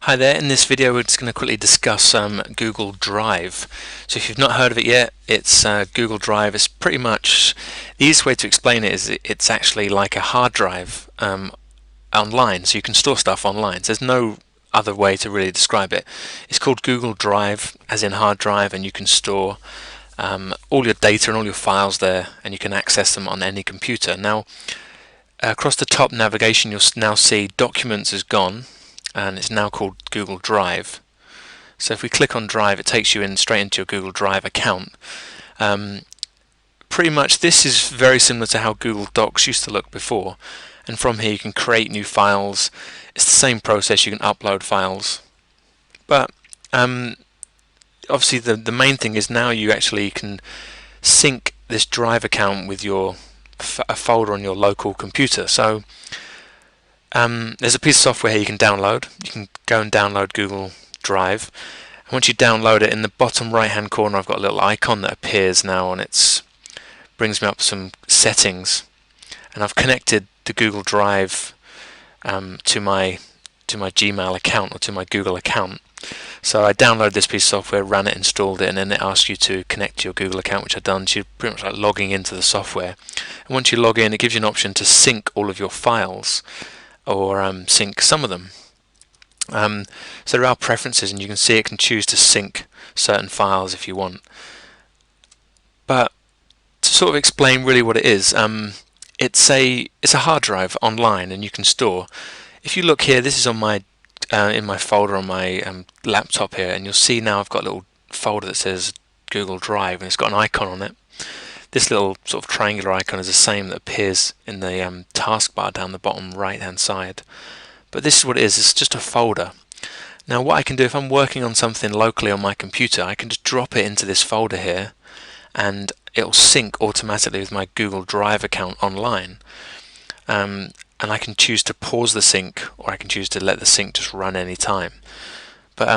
Hi there, in this video we're just going to quickly discuss Google Drive. So if you've not heard of it yet, it's Google Drive. It's pretty much, the easiest way to explain it is it's actually like a hard drive online, so you can store stuff online. So there's no other way to really describe it. It's called Google Drive, as in hard drive, and you can store all your data and all your files there, and you can access them on any computer. Now, across the top navigation you'll now see Documents is gone, and it's now called Google Drive. So if we click on Drive, it takes you straight into your Google Drive account. Pretty much this is very similar to how Google Docs used to look before, and from here you can create new files. It's the same process, you can upload files, but obviously the main thing is now you actually can sync this Drive account with a folder on your local computer. So there's a piece of software here you can download. You can go and download Google Drive. And once you download it, in the bottom right hand corner I've got a little icon that appears now, and it brings me up some settings, and I've connected the Google Drive to my Gmail account, or to my Google account. So I downloaded this piece of software, ran it, installed it, and then it asks you to connect to your Google account, which I've done. So you're pretty much like logging into the software. And once you log in, it gives you an option to sync all of your files, or sync some of them. So there are preferences, and you can see it can choose to sync certain files if you want. But to sort of explain really what it is, it's a hard drive online, and you can store. If you look here, this is on my in my folder on my laptop here, and you'll see now I've got a little folder that says Google Drive, and it's got an icon on it. This little sort of triangular icon is the same that appears in the taskbar down the bottom right hand side. But this is what it is, it's just a folder. Now what I can do, if I'm working on something locally on my computer, I can just drop it into this folder here, and it'll sync automatically with my Google Drive account online. And I can choose to pause the sync, or I can choose to let the sync just run any time. But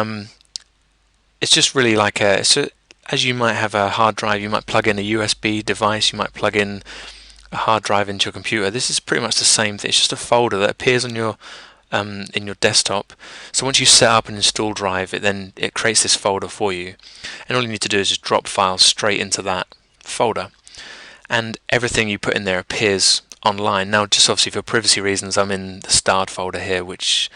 it's just really like as you might have a hard drive, you might plug in a USB device, you might plug in a hard drive into your computer. This is pretty much the same thing. It's just a folder that appears on your in your desktop. So once you set up and install Drive, it creates this folder for you, and all you need to do is just drop files straight into that folder, and everything you put in there appears online. Now, just obviously for privacy reasons, I'm in the starred folder here, which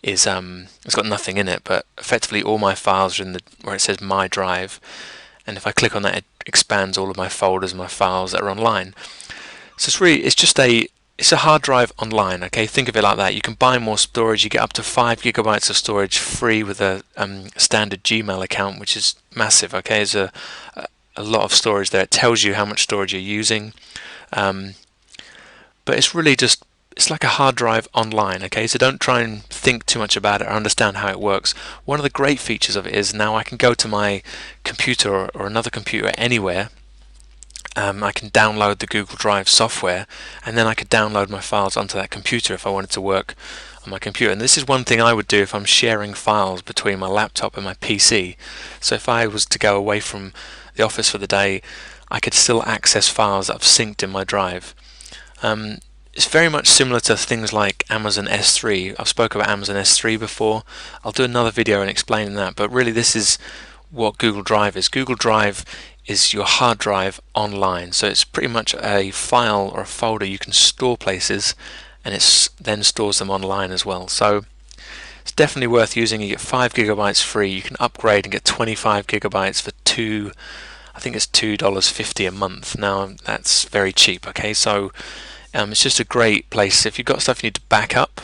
is it's got nothing in it, but effectively all my files are in where it says My Drive, and if I click on that, it expands all of my folders and my files that are online. So it's a hard drive online. Okay, think of it like that. You can buy more storage. You get up to 5 GB of storage free with a standard Gmail account, which is massive. Okay, there's a lot of storage there. It tells you how much storage you're using, but it's really just, it's like a hard drive online. Okay, so don't try and think too much about it or understand how it works. One of the great features of it is now I can go to my computer or another computer anywhere. I can download the Google Drive software, and then I could download my files onto that computer if I wanted to work on my computer. And this is one thing I would do if I'm sharing files between my laptop and my PC. So if I was to go away from the office for the day, I could still access files that I've synced in my Drive. It's very much similar to things like Amazon S3. I've spoken about Amazon S3 before. I'll do another video and explaining that, but really this is what Google Drive is. Google Drive is your hard drive online, so it's pretty much a file or a folder you can store places, and it then stores them online as well. So it's definitely worth using. You get 5 GB free. You can upgrade and get 25 GB for I think it's $2.50 a month. Now that's very cheap. Okay, so it's just a great place if you've got stuff you need to back up.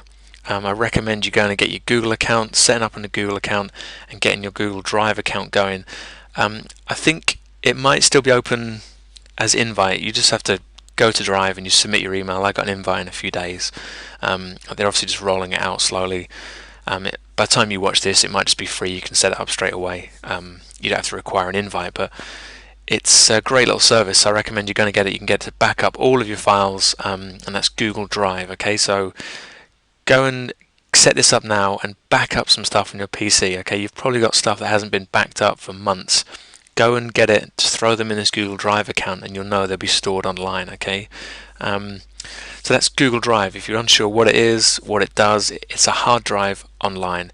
I recommend you going and get your Google account, setting up on a Google account, and getting your Google Drive account going. I think it might still be open as invite. You just have to go to Drive and you submit your email. I got an invite in a few days. They're obviously just rolling it out slowly. By the time you watch this, it might just be free. You can set it up straight away. You don't have to require an invite, but it's a great little service. I recommend you're going to get it. You can get to back up all of your files, and that's Google Drive. Okay, so go and set this up now and back up some stuff on your PC. Okay, you've probably got stuff that hasn't been backed up for months. Go and get it, just throw them in this Google Drive account, and you'll know they'll be stored online. Okay, So that's Google Drive. If you're unsure what it is, what it does, it's a hard drive online.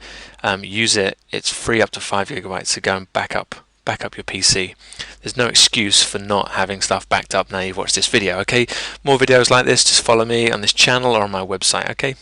Use it. It's free up to 5 gigabytes to go and back up your PC. There's no excuse for not having stuff backed up now you've watched this video. Okay, more videos like this, just follow me on this channel or on my website. Okay.